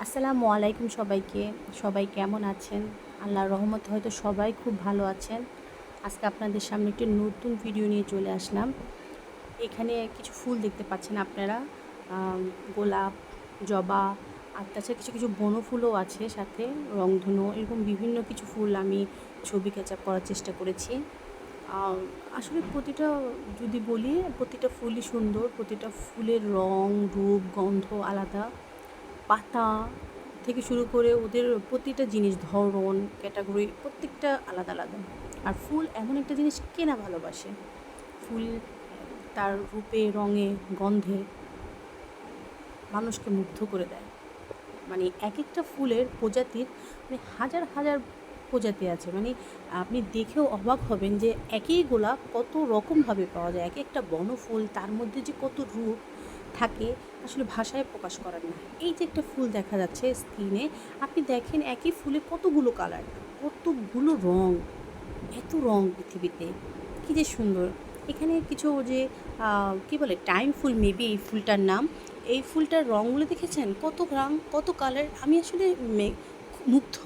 আসসালামু আলাইকুম সবাইকে। সবাই কেমন আছেন? আল্লাহর রহমতে হয়তো সবাই খুব ভালো আছেন। আজকে আপনাদের সামনে একটি নতুন ভিডিও নিয়ে চলে আসলাম। এখানে কিছু ফুল দেখতে পাচ্ছেন আপনারা। গোলাপ, জবা আর তাছাড়া কিছু কিছু বনফুলও আছে সাথে, রংধনু, এরকম বিভিন্ন কিছু ফুল আমি ছবি ক্যাপচার করার চেষ্টা করেছি। আসলে প্রতিটা, যদি বলি, প্রতিটা ফুলই সুন্দর। প্রতিটা ফুলের রং, রূপ, গন্ধ আলাদা। পাতা থেকে শুরু করে ওদের প্রতিটা জিনিস, ধরন, ক্যাটাগরি প্রত্যেকটা আলাদা আলাদা। আর ফুল এমন একটা জিনিস, কে না ভালোবাসে? ফুল তার রূপে, রঙে, গন্ধে মানুষকে মুগ্ধ করে দেয়। মানে এক একটা ফুলের প্রজাতির মানে হাজার হাজার প্রজাতি আছে। মানে আপনি দেখেও অবাক হবেন যে একই গোলাপ কত রকমভাবে পাওয়া যায়। এক একটা বনফুল, তার মধ্যে যে কত রূপ থাকে আসলে ভাষায় প্রকাশ করার না। এই যে একটা ফুল দেখা যাচ্ছে স্ক্রিনে, আপনি দেখেন একই ফুলে কতগুলো কালার, কতগুলো রং, এত রং পৃথিবীতে, কী যে সুন্দর। এখানে কিছু যে কী বলে, টাইম ফুল মেবি এই ফুলটার নাম। এই ফুলটার রঙগুলো দেখেছেন, কত রং, কত কালার। আমি আসলে মুগ্ধ।